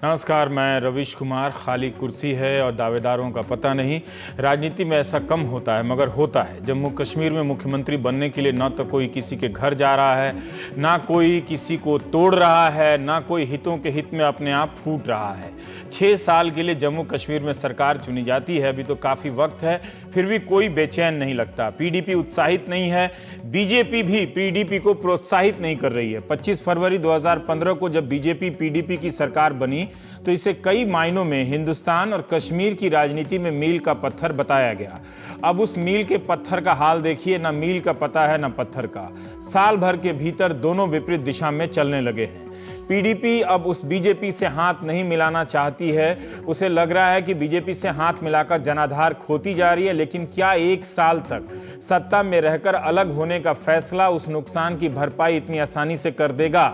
नमस्कार, मैं रवीश कुमार। खाली कुर्सी है और दावेदारों का पता नहीं। राजनीति में ऐसा कम होता है मगर होता है। जम्मू कश्मीर में मुख्यमंत्री बनने के लिए न तो कोई किसी के घर जा रहा है, ना कोई किसी को तोड़ रहा है, ना कोई हितों के हित में अपने आप फूट रहा है। 6 साल के लिए जम्मू कश्मीर में सरकार चुनी जाती है। अभी तो काफ़ी वक्त है, फिर भी कोई बेचैन नहीं लगता। पीडीपी उत्साहित नहीं है, बीजेपी भी पीडीपी को प्रोत्साहित नहीं कर रही है। 25 फरवरी 2015 को जब बीजेपी पीडीपी की सरकार बनी तो इसे कई मायनों में हिंदुस्तान और कश्मीर की राजनीति में मील का पत्थर बताया गया। अब उस मील के पत्थर का हाल देखिए, ना मील का पता है ना पत्थर का। साल भर के भीतर दोनों विपरीत दिशा में चलने लगे हैं। पीडीपी अब उस बीजेपी से हाथ नहीं मिलाना चाहती है। उसे लग रहा है कि बीजेपी से हाथ मिलाकर जनाधार खोती जा रही है। लेकिन क्या 1 साल तक सत्ता में रहकर अलग होने का फैसला उस नुकसान की भरपाई इतनी आसानी से कर देगा?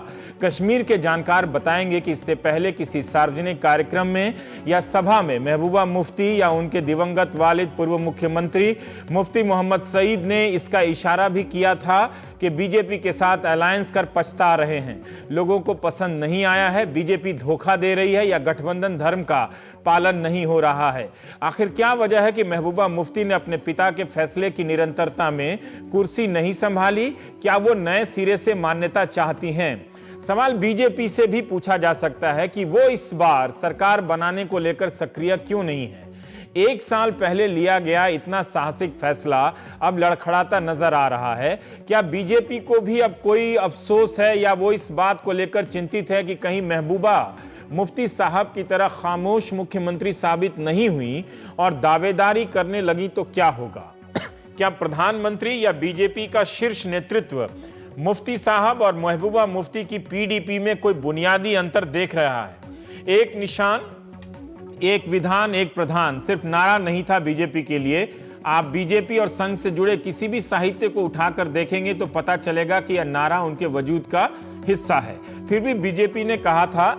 कश्मीर के जानकार बताएंगे कि इससे पहले किसी सार्वजनिक कार्यक्रम में या सभा में महबूबा मुफ्ती या उनके दिवंगत वालिद पूर्व मुख्यमंत्री मुफ्ती मोहम्मद सईद ने इसका इशारा भी किया था कि बीजेपी के साथ अलायंस कर पछता रहे हैं। लोगों को पसंद नहीं आया है, बीजेपी धोखा दे रही है या गठबंधन धर्म का पालन नहीं हो रहा है। आखिर क्या वजह है कि महबूबा मुफ्ती ने अपने पिता के फैसले की निरंतरता में कुर्सी नहीं संभाली? क्या वो नए सिरे से मान्यता चाहती हैं? सवाल बीजेपी से भी पूछा जा सकता है कि वो इस बार सरकार बनाने को लेकर सक्रिय क्यों नहीं है। 1 साल पहले लिया गया इतना साहसिक फैसला अब लड़खड़ाता नजर आ रहा है। क्या बीजेपी को भी अब कोई अफसोस है या वो इस बात को लेकर चिंतित है कि कहीं महबूबा मुफ्ती साहब की तरह खामोश मुख्यमंत्री साबित नहीं हुई और दावेदारी करने लगी तो क्या होगा? क्या प्रधानमंत्री या बीजेपी का शीर्ष नेतृत्व मुफ्ती साहब और महबूबा मुफ्ती की पीडीपी में कोई बुनियादी अंतर देख रहा है? एक निशान, एक विधान, एक प्रधान सिर्फ नारा नहीं था बीजेपी के लिए। आप बीजेपी और संघ से जुड़े किसी भी साहित्य को उठाकर देखेंगे तो पता चलेगा कि यह नारा उनके वजूद का हिस्सा है। फिर भी बीजेपी ने कहा था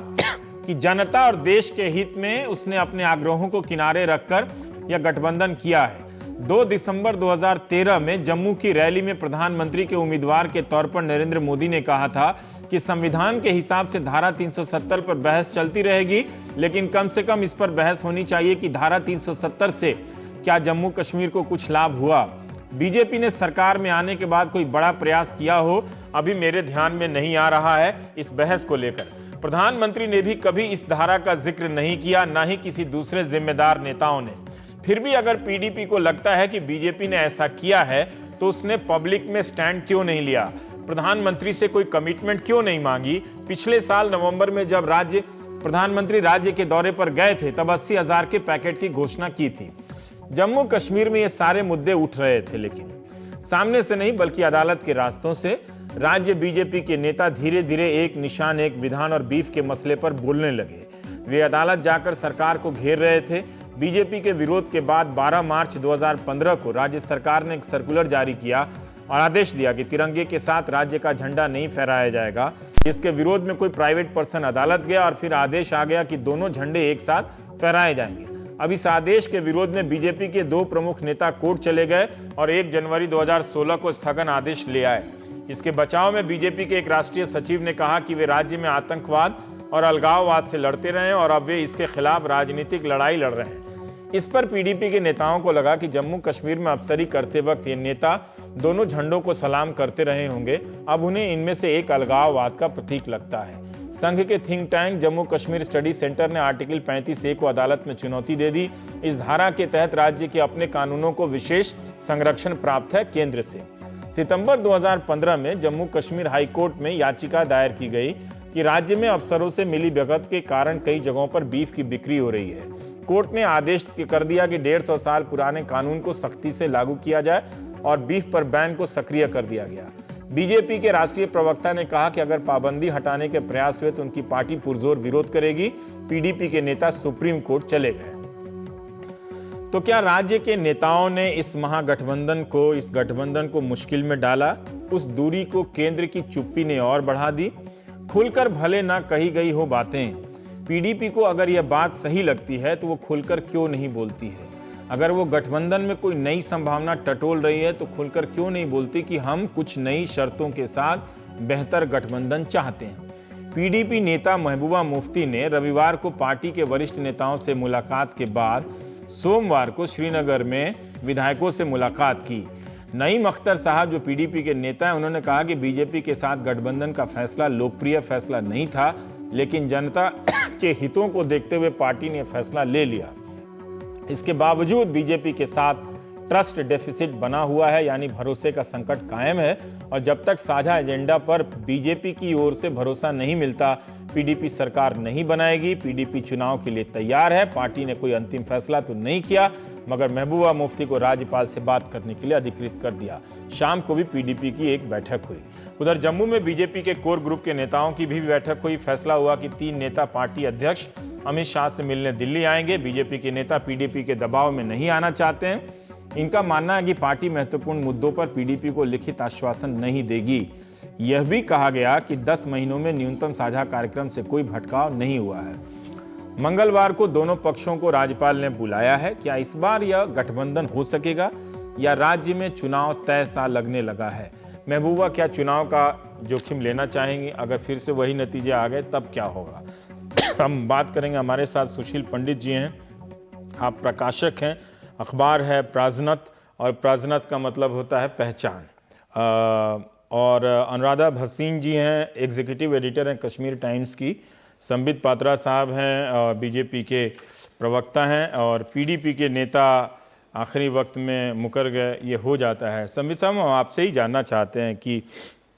कि जनता और देश के हित में उसने अपने आग्रहों को किनारे रखकर यह गठबंधन किया है। 2 दिसंबर 2013 में जम्मू की रैली में प्रधानमंत्री के उम्मीदवार के तौर पर नरेंद्र मोदी ने कहा था कि संविधान के हिसाब से धारा 370 पर बहस चलती रहेगी, लेकिन कम से कम इस पर बहस होनी चाहिए कि धारा 370 से क्या जम्मू कश्मीर को कुछ लाभ हुआ। बीजेपी ने सरकार में आने के बाद कोई बड़ा प्रयास किया हो, अभी मेरे ध्यान में नहीं आ रहा है। इस बहस को लेकर प्रधानमंत्री ने भी कभी इस धारा का जिक्र नहीं किया, ना ही किसी दूसरे जिम्मेदार नेताओं ने। फिर भी अगर पीडीपी को लगता है कि बीजेपी ने ऐसा किया है तो उसने पब्लिक में स्टैंड क्यों नहीं लिया? प्रधानमंत्री से कोई कमिटमेंट क्यों नहीं मांगी? पिछले साल नवंबर में जब प्रधानमंत्री राज्य के दौरे पर गए थे तब 80,000 के पैकेट की घोषणा की थी। जम्मू कश्मीर में ये सारे मुद्दे उठ रहे थे, लेकिन सामने से नहीं बल्कि अदालत के रास्तों से। राज्य बीजेपी के नेता धीरे धीरे एक निशान, एक विधान और बीफ के मसले पर बोलने लगे। वे अदालत जाकर सरकार को घेर रहे थे। बीजेपी के विरोध के बाद 12 मार्च 2015 को राज्य सरकार ने एक सर्कुलर जारी किया और आदेश दिया कि तिरंगे के साथ राज्य का झंडा नहीं फहराया जाएगा। इसके विरोध में कोई प्राइवेट पर्सन अदालत गया और फिर आदेश आ गया कि दोनों झंडे एक साथ फहराए जाएंगे। अब इस आदेश के विरोध में बीजेपी के 2 प्रमुख नेता कोर्ट चले गए और 1 जनवरी 2016 को स्थगन आदेश ले आए। इसके बचाव में बीजेपी के एक राष्ट्रीय सचिव ने कहा कि वे राज्य में आतंकवाद और अलगाववाद से लड़ते रहे और अब वे इसके खिलाफ राजनीतिक लड़ाई लड़ रहे हैं। इस पर पीडीपी के नेताओं को लगा कि जम्मू कश्मीर में अफसरी करते वक्त ये नेता दोनों झंडों को सलाम करते रहे होंगे, अब उन्हें इनमें से एक अलगाववाद का प्रतीक लगता है। संघ के think tank Jammu Kashmir study centre ने आर्टिकल 35A को अदालत में चुनौती दे दी। इस धारा के तहत राज्य के अपने कानूनों को विशेष संरक्षण प्राप्त है केंद्र से। सितंबर 2015 में जम्मू कश्मीर हाई कोर्ट में याचिका दायर की गई कि राज्य में अफसरों से मिली भगत के कारण कई जगहों पर बीफ की बिक्री हो रही है। कोर्ट ने आदेश कर दिया कि 150 साल पुराने कानून को सख्ती से लागू किया जाए और बीफ पर बैन को सक्रिय कर दिया गया। बीजेपी के राष्ट्रीय प्रवक्ता ने कहा कि अगर पाबंदी हटाने के प्रयास हुए तो उनकी पार्टी पुरजोर विरोध करेगी। पीडीपी के नेता सुप्रीम कोर्ट चले गए। तो क्या राज्य के नेताओं ने इस गठबंधन को मुश्किल में डाला? उस दूरी को केंद्र की चुप्पी ने और बढ़ा दी। खुलकर भले ना कही गई हो बातें, पीडीपी को अगर यह बात सही लगती है तो वो खुलकर क्यों नहीं बोलती है? अगर वो गठबंधन में कोई नई संभावना टटोल रही है तो खुलकर क्यों नहीं बोलती कि हम कुछ नई शर्तों के साथ बेहतर गठबंधन चाहते हैं? पीडीपी नेता महबूबा मुफ्ती ने रविवार को पार्टी के वरिष्ठ नेताओं से मुलाकात के बाद सोमवार को श्रीनगर में विधायकों से मुलाकात की। नईम अख्तर साहब जो पीडीपी के नेता हैं, उन्होंने कहा कि बीजेपी के साथ गठबंधन का फैसला लोकप्रिय फैसला नहीं था, लेकिन जनता के हितों को देखते हुए पार्टी ने फैसला ले लिया। इसके बावजूद बीजेपी के साथ ट्रस्ट डेफिसिट बना हुआ है, यानी भरोसे का संकट कायम है, और जब तक साझा एजेंडा पर बीजेपी की ओर से भरोसा नहीं मिलता, पीडीपी सरकार नहीं बनाएगी। पीडीपी चुनाव के लिए तैयार है। पार्टी ने कोई अंतिम फैसला तो नहीं किया, मगर महबूबा मुफ्ती को राज्यपाल से बात करने के लिए अधिकृत कर दिया। शाम को भी पीडीपी की एक बैठक हुई। उधर जम्मू में बीजेपी के कोर ग्रुप के नेताओं की भी बैठक हुई। फैसला हुआ कि 3 नेता पार्टी अध्यक्ष अमित शाह से मिलने दिल्ली आएंगे। बीजेपी के नेता पीडीपी के दबाव में नहीं आना चाहते हैं। इनका मानना है कि पार्टी महत्वपूर्ण मुद्दों पर पीडीपी को लिखित आश्वासन नहीं देगी। यह भी कहा गया कि 10 महीनों में न्यूनतम साझा कार्यक्रम से कोई भटकाव नहीं हुआ है। मंगलवार को दोनों पक्षों को राज्यपाल ने बुलाया है। क्या इस बार यह गठबंधन हो सकेगा या राज्य में चुनाव तय सा लगने लगा है? महबूबा क्या चुनाव का जोखिम लेना चाहेंगी? अगर फिर से वही नतीजे आ गए तब क्या होगा? हम बात करेंगे। हमारे साथ सुशील पंडित जी हैं। आप प्रकाशक हैं, अखबार है प्राजनत, और प्राजनत का मतलब होता है पहचान। और अनुराधा भसीन जी हैं, एग्जीक्यूटिव एडिटर हैं कश्मीर टाइम्स की। संबित पात्रा साहब हैं, बीजेपी के प्रवक्ता हैं, और पीडीपी के नेता आखिरी वक्त में मुकर गए, ये हो जाता है। संबित साहब, हम आपसे ही जानना चाहते हैं कि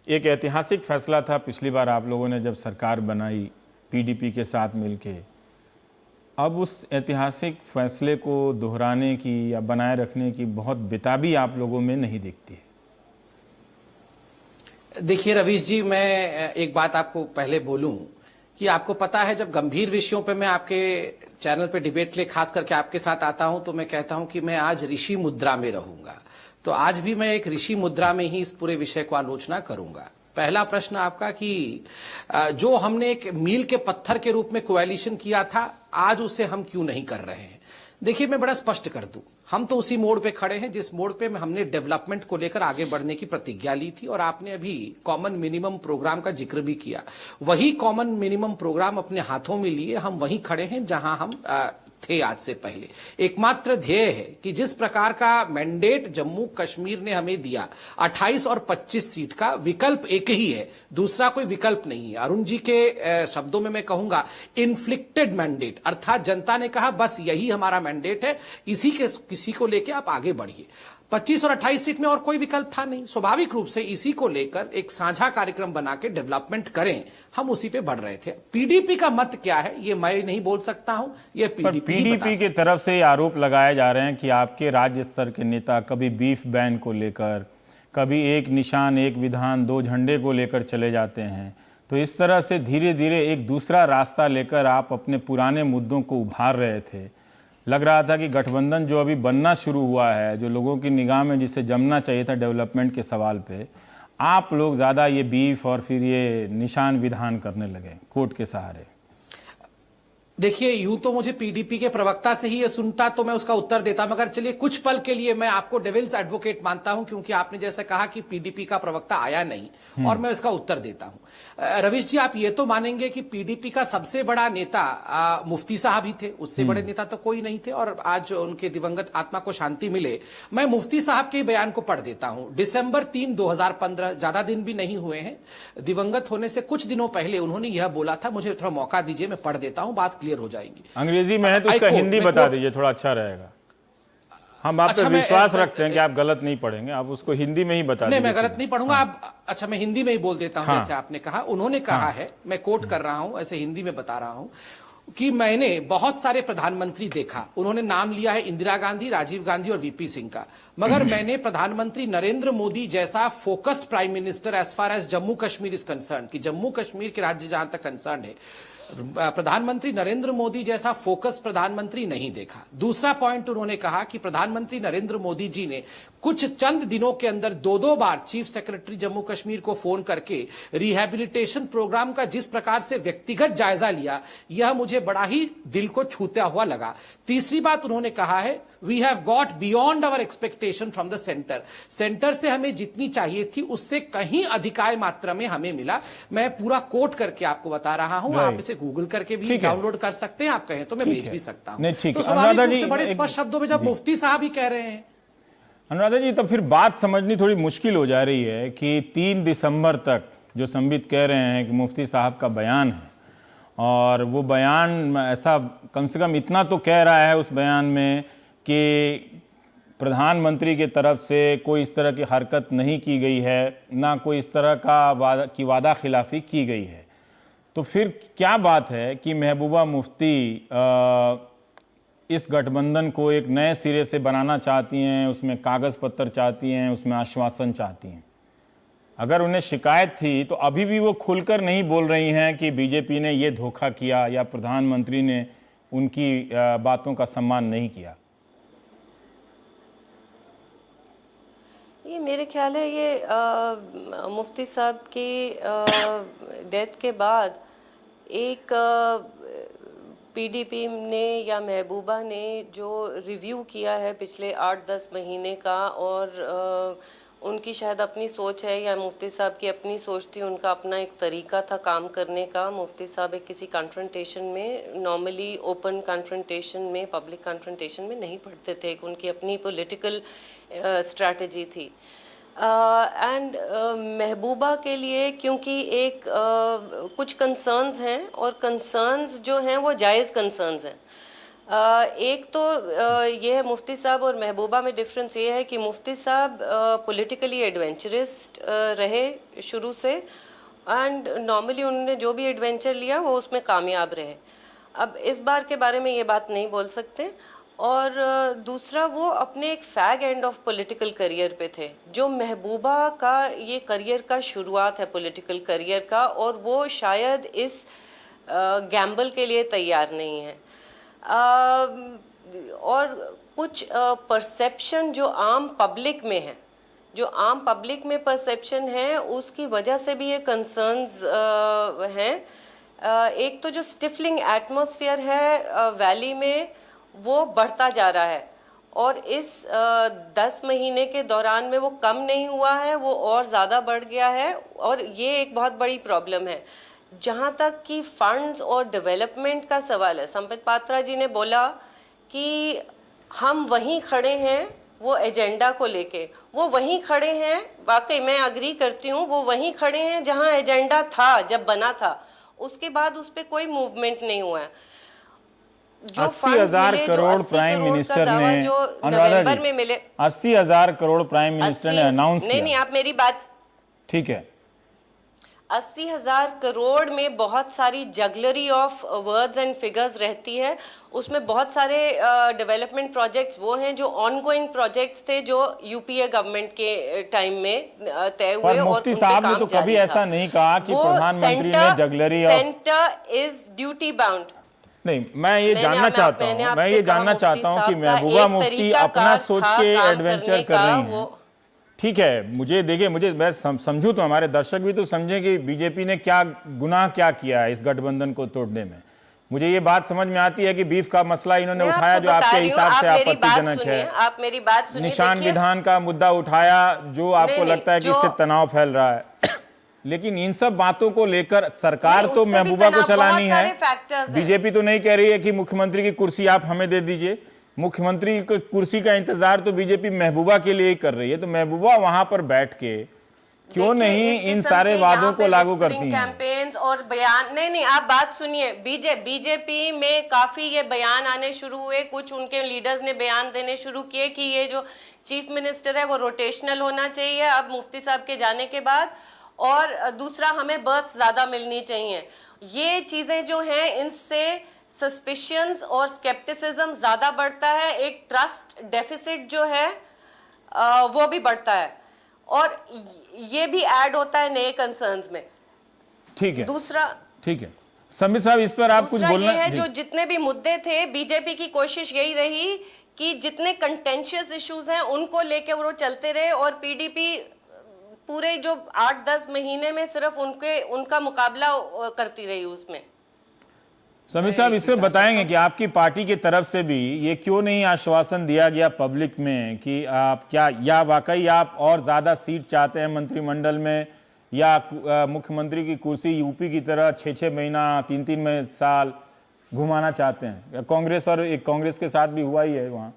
एक ऐतिहासिक फैसला था पिछली बार आप लोगों ने जब सरकार बनाई पीडीपी के साथ मिलके, अब उस ऐतिहासिक फैसले को दोहराने की या बनाए रखने की बहुत बेताबी आप लोगों में नहीं दिखती है। देखिए रवीश जी, मैं एक बात आपको पहले बोलूं कि आपको पता है, जब गंभीर विषयों पे मैं आपके चैनल पे डिबेट ले खास करके आपके साथ आता हूं तो मैं कहता हूं कि मैं आज ऋषि मुद्रा में रहूंगा। तो आज भी मैं एक ऋषि मुद्रा में ही इस पूरे विषय को आलोचना करूंगा। पहला प्रश्न आपका कि जो हमने एक मील के पत्थर के रूप में कोएलिशन किया था, आज उसे हम क्यों नहीं कर रहे हैं? देखिए, मैं बड़ा स्पष्ट कर दूं, हम तो उसी मोड़ पे खड़े हैं जिस मोड़ पे हमने डेवलपमेंट को लेकर आगे बढ़ने की प्रतिज्ञा ली थी, और आपने अभी कॉमन मिनिमम प्रोग्राम का जिक्र भी किया। वही कॉमन मिनिमम प्रोग्राम अपने हाथों में लिए हम वहीं खड़े हैं जहां हम थे आज से पहले। एकमात्र ध्येय है कि जिस प्रकार का मैंडेट जम्मू कश्मीर ने हमें दिया, 28 और 25 सीट का, विकल्प एक ही है, दूसरा कोई विकल्प नहीं है। अरुण जी के शब्दों में मैं कहूंगा इन्फ्लिक्टेड मैंडेट, अर्थात जनता ने कहा बस यही हमारा मैंडेट है, किसी को लेके आप आगे बढ़िए। 25 और 28 सीट में और कोई विकल्प था नहीं। स्वाभाविक रूप से इसी को लेकर एक साझा कार्यक्रम बना के डेवलपमेंट करें, हम उसी पे बढ़ रहे थे। पीडीपी का मत क्या है ये मैं नहीं बोल सकता हूं, ये पीडीपी की तरफ से आरोप लगाए जा रहे हैं कि आपके राज्य स्तर के नेता कभी बीफ बैन को लेकर, कभी एक निशान एक विधान 2 झंडे को लेकर चले जाते हैं। तो इस तरह से धीरे धीरे एक दूसरा रास्ता लेकर आप अपने पुराने मुद्दों को उभार रहे थे। लग रहा था कि गठबंधन जो अभी बनना शुरू हुआ है, जो लोगों की निगाह में जिसे जमना चाहिए था डेवलपमेंट के सवाल पे, आप लोग ज़्यादा ये बीफ और फिर ये निशान विधान करने लगे कोर्ट के सहारे। देखिए, यूं तो मुझे पीडीपी के प्रवक्ता से ही ये सुनता तो मैं उसका उत्तर देता, मगर चलिए कुछ पल के लिए मैं आपको डेविल्स एडवोकेट मानता हूं, क्योंकि आपने जैसे कहा कि पीडीपी का प्रवक्ता आया नहीं, और मैं उसका उत्तर देता हूं। रवीश जी, आप ये तो मानेंगे कि पीडीपी का सबसे बड़ा नेता मुफ्ती साहब ही थे, उससे बड़े नेता तो कोई नहीं थे, और आज उनके दिवंगत आत्मा को शांति मिले। मैं मुफ्ती साहब के बयान को पढ़ देता हूं। दिसंबर 3, 2015, ज्यादा दिन भी नहीं हुए हैं दिवंगत होने से कुछ दिनों पहले, उन्होंने यह बोला था, मुझे थोड़ा मौका दीजिए, मैं पढ़ देता हूं, बात क्लियर हो जाएगी। अंग्रेजी में है तो उसका हिंदी बता दीजिए, थोड़ा अच्छा रहेगा। हम आप पे विश्वास रखते हैं कि आप गलत नहीं पढ़ेंगे, आप उसको हिंदी में ही बता दीजिए। नहीं, मैं गलत नहीं पढ़ूंगा। आप अच्छा, मैं हिंदी में ही बोल देता हूं। जैसे आपने कहा, उन्होंने कहा है, मैं कोट कर रहा हूं, ऐसे हिंदी में बता रहा हूं कि मैंने बहुत सारे प्रधानमंत्री देखा। उन्होंने नाम लिया है इंदिरा गांधी, राजीव गांधी और वीपी सिंह का, मगर मैंने प्रधानमंत्री नरेंद्र मोदी जैसा focused prime minister as far as Jammu Kashmir is concern, कि जम्मू कश्मीर के राज्य जहां तक कंसर्न है, प्रधानमंत्री नरेंद्र मोदी जैसा फोकस प्रधानमंत्री नहीं देखा। दूसरा पॉइंट उन्होंने कहा कि प्रधानमंत्री नरेंद्र मोदी जी ने कुछ चंद दिनों के अंदर 2 बार चीफ सेक्रेटरी जम्मू कश्मीर को फोन करके रिहैबिलिटेशन प्रोग्राम का जिस प्रकार से व्यक्तिगत जायजा लिया, यह मुझे बड़ा ही दिल को छूता हुआ लगा। तीसरी बात उन्होंने कहा है we have got beyond our expectation from the centre. Centre से हमें जितनी चाहिए थी उससे कहीं अधिकाय मात्रा में हमें मिला। मैं पूरा कोट करके आपको बता रहा हूं, आप इसे गूगल करके भी डाउनलोड कर सकते हैं, आप कहें तो मैं भेज भी सकता हूं। तो स्वाभाविक रूप से बड़े स्पष्ट शब्दों में जब मुफ्ती साहब ही कह रहे हैं। अनुराधा जी, तो फिर बात समझनी थोड़ी मुश्किल हो जा रही है कि 3 दिसंबर तक जो संबित कह रहे हैं कि मुफ्ती साहब का बयान है, और वो बयान ऐसा कम से कम इतना तो कह रहा है उस बयान में कि प्रधानमंत्री की तरफ से कोई इस तरह की हरकत नहीं की गई है, ना कोई इस तरह का वादा खिलाफी की गई है। तो फिर क्या बात है कि महबूबा मुफ्ती इस गठबंधन को एक नए सिरे से बनाना चाहती हैं, उसमें कागज पत्र चाहती हैं, उसमें आश्वासन चाहती हैं। अगर उन्हें शिकायत थी तो अभी भी वो खुलकर नहीं बोल रही हैं कि बीजेपी ने ये धोखा किया या प्रधानमंत्री ने उनकी बातों का सम्मान नहीं किया। ये मेरे ख्याल है ये मुफ्ती साहब की डेथ के बाद एक पीडीपी ने या महबूबा ने जो रिव्यू किया है पिछले 8-10 महीने का, और उनकी शायद अपनी सोच है या मुफ्ती साहब की अपनी सोच थी, उनका अपना एक तरीका था काम करने का। मुफ्ती साहब एक किसी कन्फ्रंटेशन में, नॉर्मली ओपन कन्फ्रंटेशन में, पब्लिक कन्फ्रंटेशन में नहीं पढ़ते थे, उनकी अपनी पॉलिटिकल स्ट्रैटेजी थी। एंड महबूबा के लिए क्योंकि एक कुछ कंसर्न्स हैं, और कंसर्न्स जो हैं वो जायज़ कंसर्न्स हैं। एक तो ये है मुफ्ती साहब और महबूबा में डिफरेंस ये है कि मुफ्ती साहब पॉलिटिकली एडवेंचरिस्ट रहे शुरू से, एंड नॉर्मली उन्होंने जो भी एडवेंचर लिया वो उसमें कामयाब रहे। अब इस बार के बारे में ये बात नहीं बोल सकते। और दूसरा, वो अपने एक fag end of political career पे थे। जो महबूबा का ये करियर का शुरुआत है पॉलिटिकल करियर का, और वो शायद इस गैम्बल के लिए तैयार नहीं है। और कुछ परसेप्शन जो आम पब्लिक में है, जो आम पब्लिक में परसेप्शन है, उसकी वजह से भी ये कंसर्न्स हैं। एक तो जो स्टिफलिंग एटमॉस्फेयर है वैली में, वो बढ़ता जा रहा है, और इस 10 महीने के दौरान में वो कम नहीं हुआ है, वो और ज़्यादा बढ़ गया है। और ये एक बहुत बड़ी प्रॉब्लम है। जहाँ तक कि फंड्स और डेवलपमेंट का सवाल है, संबित पात्रा जी ने बोला कि हम वहीं खड़े हैं, वो एजेंडा को लेके वो वहीं खड़े हैं। वाकई मैं अग्री करती हूँ, वो वहीं खड़े हैं जहाँ एजेंडा था जब बना था, उसके बाद उस पर कोई मूवमेंट नहीं हुआ है। 80,000 करोड़ प्राइम मिनिस्टर ने, नवंबर में मिले, 80,000 करोड़ प्राइम मिनिस्टर ने अनाउंस किया। नहीं, आप मेरी बात, ठीक है। 80,000 करोड़ में बहुत सारी jugglery of words and figures रहती है। उसमें बहुत सारे डेवलपमेंट प्रोजेक्ट्स वो हैं जो ऑनगोइंग प्रोजेक्ट्स थे, जो यूपीए गवर्नमेंट के टाइम में तय हुए। और मुफ्ती साहब ने तो कभी ऐसा नहीं कहा कि प्रधानमंत्री ने jugglery of, centre is duty bound. नहीं, मैं ये जानना चाहता हूँ कि महबूबा मुफ्ती अपना सोच के एडवेंचर कर रही हैं। ठीक है, मुझे देखिए, मैं समझूं तो हमारे दर्शक भी तो समझें कि बीजेपी ने क्या गुनाह क्या किया है इस गठबंधन को तोड़ने में। मुझे ये बात समझ में आती है कि बीफ का मसला इन्होंने उठाया जो आपके हिसाब से आपत्तिजनक है। आप मेरी बात सुनिए। निशान विधान का मुद्दा उठाया जो आपको लगता है कि इससे तनाव फैल रहा है। लेकिन इन सब बातों को लेकर सरकार तो महबूबा को चलानी है। बीजेपी तो नहीं कह रही है कि मुख्यमंत्री की कुर्सी आप हमें दे दीजिए। मुख्यमंत्री की कुर्सी का इंतजार तो बीजेपी महबूबा के लिए ही कर रही है। तो महबूबा वहां पर बैठ के क्यों नहीं इन सारे वादों को लागू करती हैं? कैंपेन्स और बयान, नहीं, आप बात सुनिए। बीजेपी में काफी ये बयान आने शुरू हुए, कुछ उनके लीडर्स ने बयान देने शुरू किए कि ये जो चीफ मिनिस्टर है वो रोटेशनल होना चाहिए अब मुफ्ती साहब के जाने के बाद, और दूसरा हमें बर्थ ज्यादा मिलनी चाहिए। ये चीजें जो हैं, इनसे सस्पिशंस और स्केप्टिसिज्म ज्यादा बढ़ता है। एक ट्रस्ट डेफिसिट जो है वो भी बढ़ता है, और ये भी ऐड होता है नए कंसर्न्स में। ठीक है, दूसरा, ठीक है संबित साहब, इस पर आप कुछ बोलना है। जो जितने भी मुद्दे थे, बीजेपी की कोशिश यही रही कि जितने कंटेंशियस इश्यूज हैं उनको लेके वो चलते रहे, और पीडीपी पूरे जो 8-10 महीने में सिर्फ उनका मुकाबला करती रही उसमें। समीर साहब, इसमें बताएंगे कि आपकी पार्टी की तरफ से भी ये क्यों नहीं आश्वासन दिया गया पब्लिक में कि आप क्या, या वाकई आप और ज्यादा सीट चाहते हैं मंत्रिमंडल में, या मुख्यमंत्री की कुर्सी यूपी की तरह 6-6 महीना 3-3 साल घुमाना चाहते हैं? या कांग्रेस, और एक कांग्रेस के साथ भी हुआ ही है वहां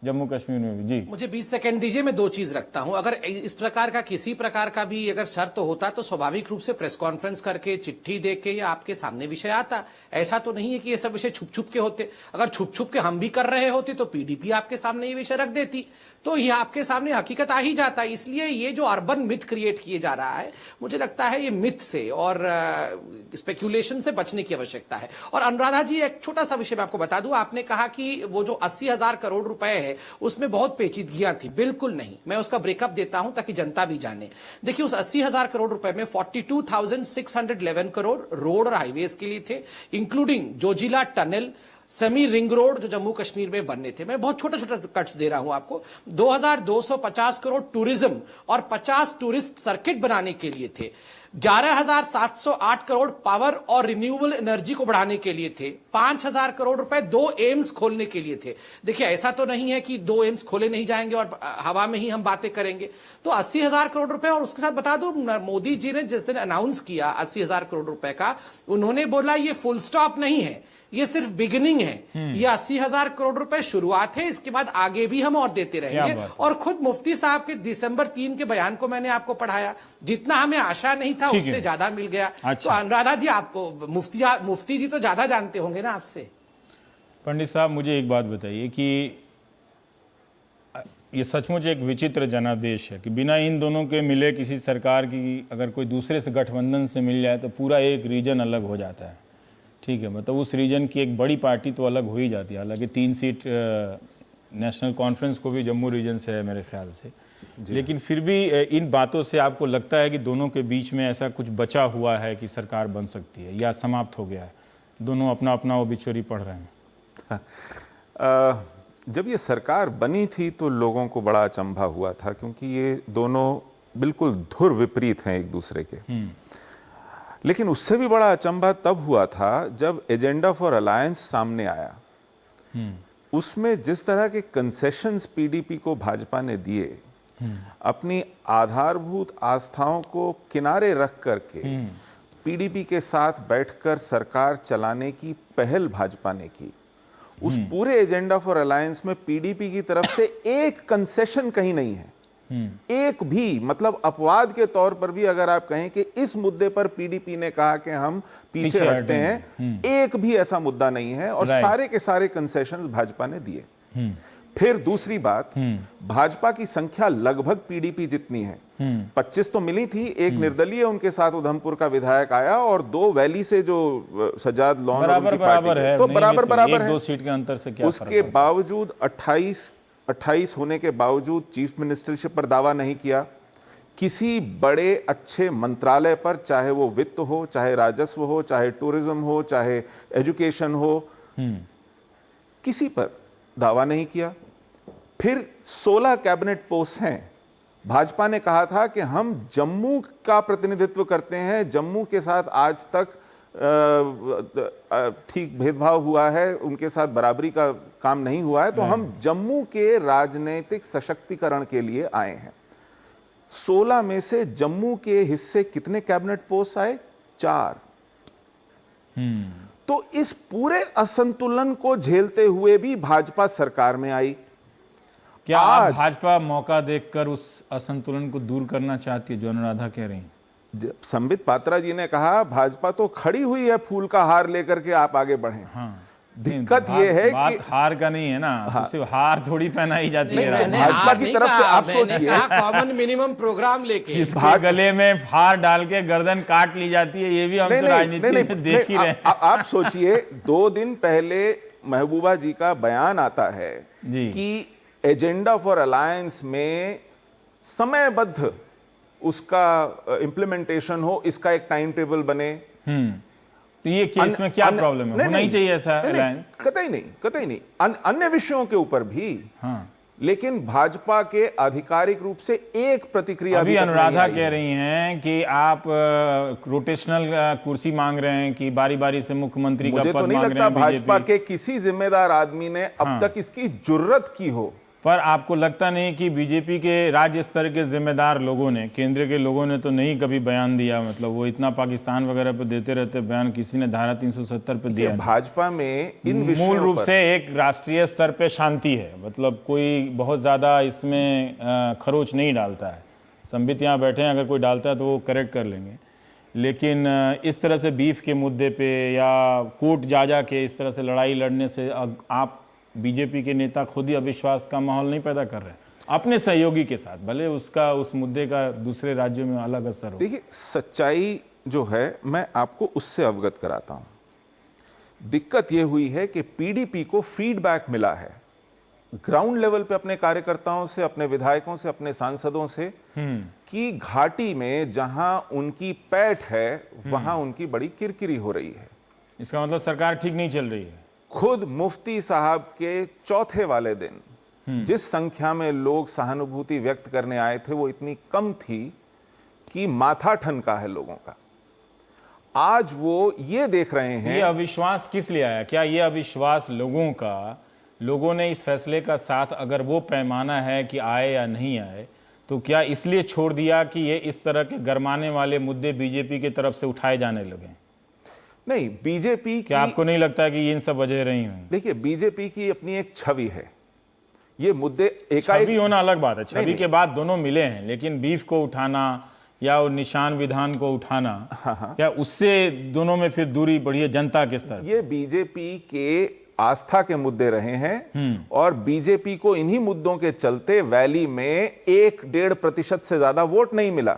जम्मू कश्मीर में भी। जी, मुझे 20 सेकंड दीजिए, मैं दो चीज रखता हूं। अगर इस प्रकार का किसी प्रकार का भी अगर शर्त होता तो स्वाभाविक रूप से प्रेस कॉन्फ्रेंस करके, चिट्ठी दे के या आपके सामने विषय आता। ऐसा तो नहीं है कि ये सब विषय छुप छुप के होते। अगर छुप छुप के हम भी कर रहे होते तो पीडीपी आपके सामने ये विषय रख देती, तो ये आपके सामने हकीकत आ ही जाता। इसलिए ये जो अर्बन मिथ क्रिएट किए जा रहा है, मुझे लगता है ये मिथ से और स्पेक्यूलेशन से बचने की आवश्यकता है। और अनुराधा जी, एक छोटा सा विषय मैं आपको बता दूं। आपने कहा कि वो जो 80,000 करोड़ रुपए है उसमें बहुत पेचीदगियां थी। बिल्कुल नहीं, मैं उसका ब्रेकअप देता हूं ताकि जनता भी जाने। देखिए, उस 80,000 करोड़ रुपए में 42,611 करोड़ रोड और हाईवेज के लिए थे, including Zoji La tunnel, semi ring road जो जम्मू कश्मीर में बनने थे। मैं बहुत छोटा छोटा कट्स दे रहा हूं आपको। 2,250 करोड़ टूरिज्म और 50 टूरिस्ट सर्किट बनाने के लिए थे। 11,708 करोड़ पावर और रिन्यूएबल एनर्जी को बढ़ाने के लिए थे। 5,000 करोड़ रुपए 2 एम्स खोलने के लिए थे। देखिए, ऐसा तो नहीं है कि 2 एम्स खोले नहीं जाएंगे और हवा में ही हम बातें करेंगे। तो 80,000 करोड़ रुपए, और उसके साथ बता दो, मोदी जी ने जिस दिन अनाउंस किया 80,000 करोड़ रुपए का, उन्होंने बोला ये फुल स्टॉप नहीं है, ये सिर्फ बिगिनिंग है। ये 80,000 करोड़ रुपए शुरुआत है, इसके बाद आगे भी हम और देते रहेंगे। और खुद मुफ्ती साहब के दिसंबर 3 के बयान को मैंने आपको पढ़ाया। जितना हमें आशा नहीं था उससे ज्यादा मिल गया। तो अनुराधा जी, आपको मुफ्ती जी तो ज्यादा जानते होंगे ना आपसे। पंडित साहब, मुझे एक बात बताइए कि ये सचमुच एक विचित्र जनादेश है कि बिना इन दोनों के मिले किसी सरकार की अगर कोई दूसरे से गठबंधन से मिल जाए तो पूरा एक रीजन अलग हो जाता है। ठीक है, मतलब उस रीजन की एक बड़ी पार्टी तो अलग हो ही जाती है। हालांकि 3 सीट नेशनल कॉन्फ्रेंस को भी जम्मू रीजन से है मेरे ख्याल से, लेकिन फिर भी इन बातों से आपको लगता है कि दोनों के बीच में ऐसा कुछ बचा हुआ है कि सरकार बन सकती है, या समाप्त हो गया है? दोनों अपना अपना ओबिचुअरी पढ़ रहे हैं। जब ये सरकार बनी थी तो लोगों को बड़ा अचंभा हुआ था, क्योंकि ये दोनों बिल्कुल धुर विपरीत हैं एक दूसरे के। लेकिन उससे भी बड़ा अचंभा तब हुआ था जब एजेंडा फॉर अलायंस सामने आया। उसमें जिस तरह के कंसेशंस पीडीपी को भाजपा ने दिए, अपनी आधारभूत आस्थाओं को किनारे रख करके पीडीपी के साथ बैठकर सरकार चलाने की पहल भाजपा ने की। उस पूरे एजेंडा फॉर अलायंस में पीडीपी की तरफ से एक कंसेशन कहीं नहीं है, एक भी। मतलब अपवाद के तौर पर भी अगर आप कहें कि इस मुद्दे पर पीडीपी ने कहा कि हम पीछे हटते हैं, एक भी ऐसा मुद्दा नहीं है। और सारे के सारे कंसेशंस भाजपा ने दिए। फिर दूसरी बात, भाजपा की संख्या लगभग पीडीपी जितनी है। 25 तो मिली थी, एक निर्दलीय उनके साथ उधमपुर का विधायक आया, और 2 वैली से जो सजाद लॉन बराबर है, तो बराबर है। 1-2 सीट के अंतर से क्या उसके बावजूद 28 होने के बावजूद चीफ मिनिस्टरशिप पर दावा नहीं किया। किसी बड़े अच्छे मंत्रालय पर, चाहे वो वित्त हो, चाहे राजस्व हो, चाहे टूरिज्म हो, चाहे एजुकेशन हो, किसी पर दावा नहीं किया। फिर 16 कैबिनेट पोस्ट हैं। भाजपा ने कहा था कि हम जम्मू का प्रतिनिधित्व करते हैं, जम्मू के साथ आज तक ठीक भेदभाव हुआ है, उनके साथ बराबरी का काम नहीं हुआ है, तो हम जम्मू के राजनीतिक सशक्तिकरण के लिए आए हैं। 16 में से जम्मू के हिस्से कितने कैबिनेट पोस्ट आए? 4। तो इस पूरे असंतुलन को झेलते हुए भी भाजपा सरकार में आई। क्या आज भाजपा मौका देखकर उस असंतुलन को दूर करना चाहती है, जो अनुराधा कह रही है? संबित पात्रा जी ने कहा भाजपा तो खड़ी हुई है फूल का हार लेकर के, आप आगे बढ़ें। दिक्कत ये है कि हार का नहीं है ना, सिर्फ हार थोड़ी पहनाई जाती है। भाजपा की तरफ से आप सोचिए, कॉमन मिनिमम प्रोग्राम लेके इसके गले में हार डाल के गर्दन काट ली जाती है, ये भी हम तो राजनीति में देख ही रहे हैं। आप सोचिए, 2 दिन पहले महबूबा जी का बयान आता है कि एजेंडा फॉर अलायंस में समयबद्ध उसका इम्प्लीमेंटेशन हो, इसका एक टाइम टेबल बने। तो ये केस में क्या प्रॉब्लम है? होना ही चाहिए ऐसा अलायंस। कतई नहीं। अन्य विषयों के ऊपर भी लेकिन भाजपा के आधिकारिक रूप से एक प्रतिक्रिया अभी तक नहीं अनुराधा आई कह है। रही हैं कि आप रोटेशनल कुर्सी मांग रहे हैं कि बारी बारी से मुख्यमंत्री का मुझे पद तो नहीं मांग रहे लगता हैं भाजपा बीजेपी। के किसी जिम्मेदार आदमी ने अब तक इसकी जुर्रत की हो। पर आपको लगता नहीं कि बीजेपी के राज्य स्तर के जिम्मेदार लोगों ने, केंद्र के लोगों ने तो नहीं कभी बयान दिया? मतलब वो इतना पाकिस्तान वगैरह पे देते रहते बयान, किसी ने धारा 370 पे दिया है? भाजपा में इन मूल विषयों रूप पर से एक राष्ट्रीय स्तर पे शांति है, मतलब कोई बहुत ज्यादा इसमें खरोच नहीं डालता है। संबित यहाँ बैठे हैं, अगर कोई डालता है तो वो करेक्ट कर लेंगे, लेकिन इस तरह से बीफ के मुद्दे पे या कोर्ट जा के इस तरह से लड़ाई लड़ने से आप बीजेपी के नेता खुद ही अविश्वास का माहौल नहीं पैदा कर रहे हैं अपने सहयोगी के साथ, भले उसका उस मुद्दे का दूसरे राज्यों में अलग असर हो। देखिए, सच्चाई जो है मैं आपको उससे अवगत कराता हूं। दिक्कत यह हुई है कि पीडीपी को फीडबैक मिला है ग्राउंड लेवल पे अपने कार्यकर्ताओं से, अपने विधायकों से, अपने सांसदों से कि घाटी में जहां उनकी पैठ है वहां उनकी बड़ी किरकिरी हो रही है। इसका मतलब सरकार ठीक नहीं चल रही है। खुद मुफ्ती साहब के चौथे वाले दिन जिस संख्या में लोग सहानुभूति व्यक्त करने आए थे वो इतनी कम थी कि माथा ठनका है लोगों का। आज वो ये देख रहे हैं। ये अविश्वास किस लिए आया? क्या ये अविश्वास लोगों ने इस फैसले का साथ, अगर वो पैमाना है कि आए या नहीं आए, तो क्या इसलिए छोड़ दिया कि ये इस तरह के गरमाने वाले मुद्दे बीजेपी की तरफ से उठाए जाने लगे? नहीं, बीजेपी क्या आपको नहीं लगता कि ये इन सब वजह रही हुई? देखिए, बीजेपी की अपनी एक छवि है। ये मुद्दे छवि एकाएक होना अलग बात है, छवि नहीं। के बाद दोनों मिले हैं, लेकिन बीफ को उठाना या वो निशान विधान को उठाना, या उससे दोनों में फिर दूरी बढ़ी है जनता के स्तर? ये बीजेपी के आस्था के मुद्दे रहे हैं और बीजेपी को इन्हीं मुद्दों के चलते वैली में 1-1.5% से ज्यादा वोट नहीं मिला।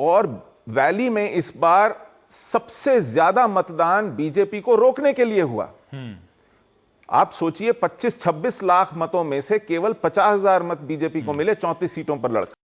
और वैली में इस बार सबसे ज्यादा मतदान बीजेपी को रोकने के लिए हुआ। आप सोचिए, 25-26 लाख मतों में से केवल 50,000 मत बीजेपी को मिले 34 सीटों पर लड़कर।